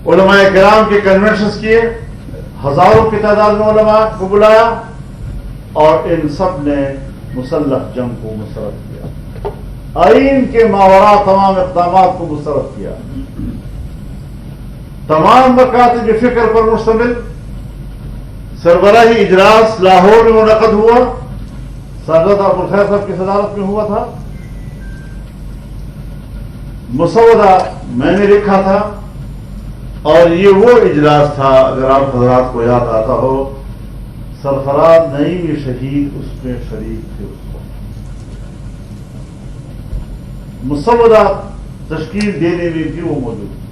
علماء کرام کے کنونشنز کیے، ہزاروں کی تعداد میں علماء کو بلایا، اور ان سب نے مسلح جنگ کو مسترد کیا، آئین کے ماوراء تمام اقدامات کو مسترد کیا، تمام مکاتب فکر پر مشتمل سربراہی اجلاس لاہور میں منعقد ہوا، سعادت ابوالخیر صاحب کی صدارت میں ہوا تھا، مسودہ میں نے لکھا تھا، اور یہ وہ اجلاس تھا اگر آپ حضرات کو یاد آتا ہو، سرفراز نعیمی شہید اس میں شریک تھے، اس کو مسودہ تشکیل دینے میں بھی وہ موجود تھے،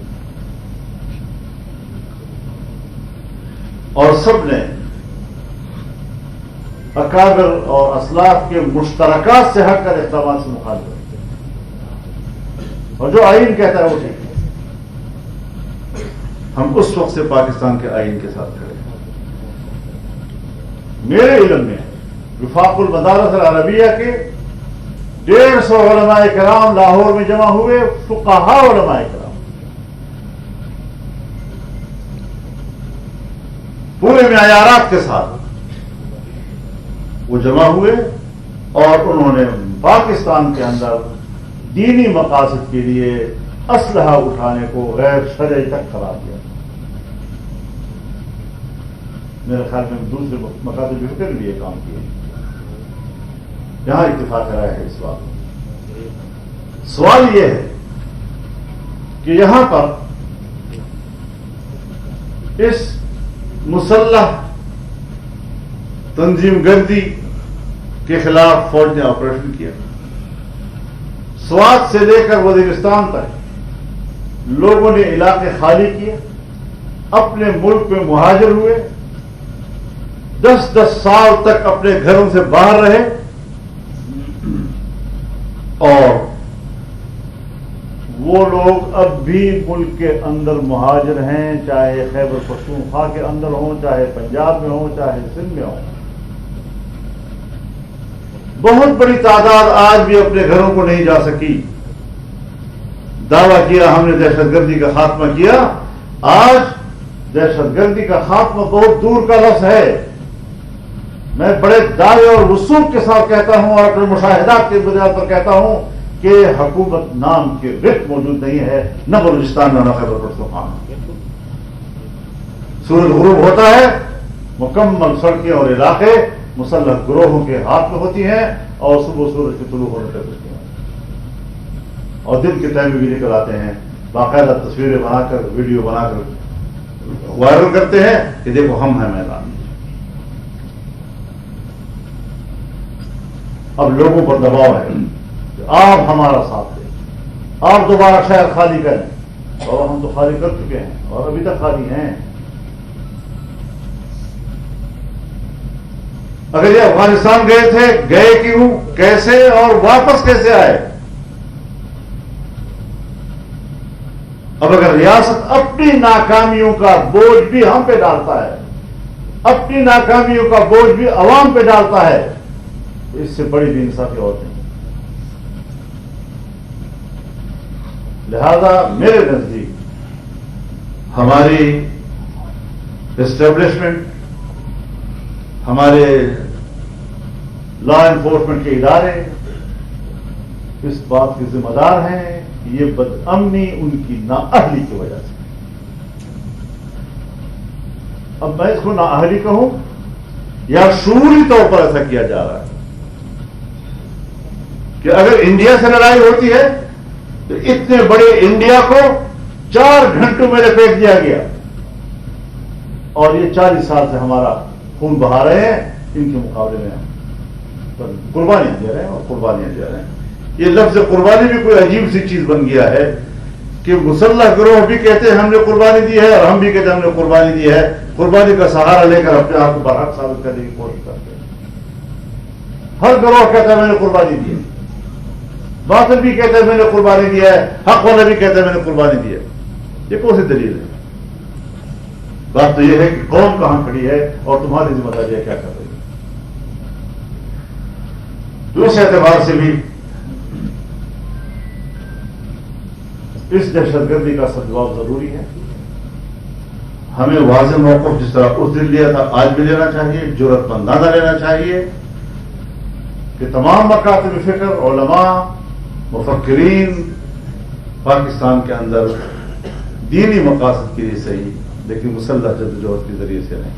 اور سب نے اکابر اور اسلاف کے مشترکات سے ہٹ کر اقدامات سے مخالفت کی، اور جو آئین کہتا ہے وہ ٹھیک ہے۔ ہم اس وقت سے پاکستان کے آئین کے ساتھ کھڑے ہیں۔ میرے علم میں وفاق المدارس العربیہ کے 150 علماء کرام لاہور میں جمع ہوئے، فقہاء علماء کرام پورے معیارات کے ساتھ وہ جمع ہوئے، اور انہوں نے پاکستان کے اندر دینی مقاصد کے لیے اسلحہ اٹھانے کو غیر شرعی تک قرار دیا۔ میرے خیال میں دوسرے مکاتب فکر بھی یہ کام کیے، یہاں اتفاق رائے ہے اس بات میں۔ سوال یہ ہے کہ یہاں پر اس مسلح تنظیم گردی کے خلاف فوج نے آپریشن کیا، سوات سے لے کر وزیرستان تک لوگوں نے علاقے خالی کیے، اپنے ملک میں مہاجر ہوئے، 10 سال تک اپنے گھروں سے باہر رہے، اور وہ لوگ اب بھی ملک کے اندر مہاجر ہیں، چاہے خیبر پختونخوا کے اندر ہوں، چاہے پنجاب میں ہوں، چاہے سندھ میں ہوں۔ بہت بڑی تعداد آج بھی اپنے گھروں کو نہیں جا سکی۔ دعویٰ کیا ہم نے دہشت گردی کا خاتمہ کیا، آج دہشت گردی کا خاتمہ بہت دور کا لفظ ہے۔ میں بڑے دعوے اور وثوق کے ساتھ کہتا ہوں، اور اپنے مشاہدات کی بنیاد پر کہتا ہوں کہ حکومت نام کی رت موجود نہیں ہے، نہ بلوچستان میں نہ خیبر پختونخوا میں۔ سورج غروب ہوتا ہے، مکمل سڑکیں اور علاقے مسلح گروہوں کے ہاتھ میں ہوتی ہیں، اور صبح سورج کے طلوع ہونے تک ہوتی ہیں، اور دن کے ٹائم میں بھی نکل آتے ہیں، باقاعدہ تصویریں بنا کر ویڈیو بنا کر وائرل کرتے ہیں کہ دیکھو ہم ہیں میدان میں۔ اب لوگوں پر دباؤ ہے کہ آپ ہمارا ساتھ دیں، آپ دوبارہ شہر خالی کریں، اور ہم تو خالی کر چکے ہیں اور ابھی تک خالی ہیں۔ اگر یہ افغانستان گئے تھے، گئے کیوں، کیسے، اور واپس کیسے آئے؟ اب اگر ریاست اپنی ناکامیوں کا بوجھ بھی ہم پہ ڈالتا ہے، اپنی ناکامیوں کا بوجھ بھی عوام پہ ڈالتا ہے، تو اس سے بڑی بے انصافی اور نہیں۔ لہذا میرے نزدیک ہماری اسٹیبلشمنٹ، ہمارے لا انفورسمنٹ کے ادارے اس بات کے ذمہ دار ہیں کہ یہ بدامنی ان کی نااہلی کی وجہ سے۔ اب میں اس کو نااہلی کہوں یا شعوری طور پر ایسا کیا جا رہا ہے کہ اگر انڈیا سے لڑائی ہوتی ہے تو اتنے بڑے انڈیا کو 4 گھنٹوں میں لپیٹ دیا گیا، اور یہ 40 سال سے ہمارا خون بہا رہے ہیں، ان کے مقابلے میں ہم قربانیاں دے رہے ہیں اور قربانیاں دے رہے ہیں۔ یہ لفظ قربانی بھی کوئی عجیب سی چیز بن گیا ہے کہ مسلح گروہ بھی کہتے ہیں ہم نے قربانی دی ہے، اور ہم بھی کہتے ہیں ہم نے قربانی دی ہے۔ قربانی کا سہارا لے کر اپنے آپ کو برحق ثابت کرنے کی کوشش کرتے ہیں۔ ہر گروہ کہتا ہے میں نے قربانی دی ہے، باطل بھی کہتا ہے میں نے قربانی دیا ہے، حق والا بھی کہتا ہے میں نے قربانی دی ہے۔ یہ کون سی دلیل ہے؟ بات تو یہ ہے کہ قوم کہاں کھڑی ہے اور تمہاری ذمہ داری ہے کیا کر رہی ہے۔ دوسرے اعتبار سے بھی اس دہشت گردی کا سد جواب ضروری ہے۔ ہمیں واضح موقف جس طرح اس دن لیا تھا آج بھی لینا چاہیے، جرأت مندانہ لینا چاہیے کہ تمام مکاتب فکر، علماء، مفکرین پاکستان کے اندر دینی مقاصد کے لیے صحیح لیکن مسلح جدوجہد کے ذریعے سے نہیں،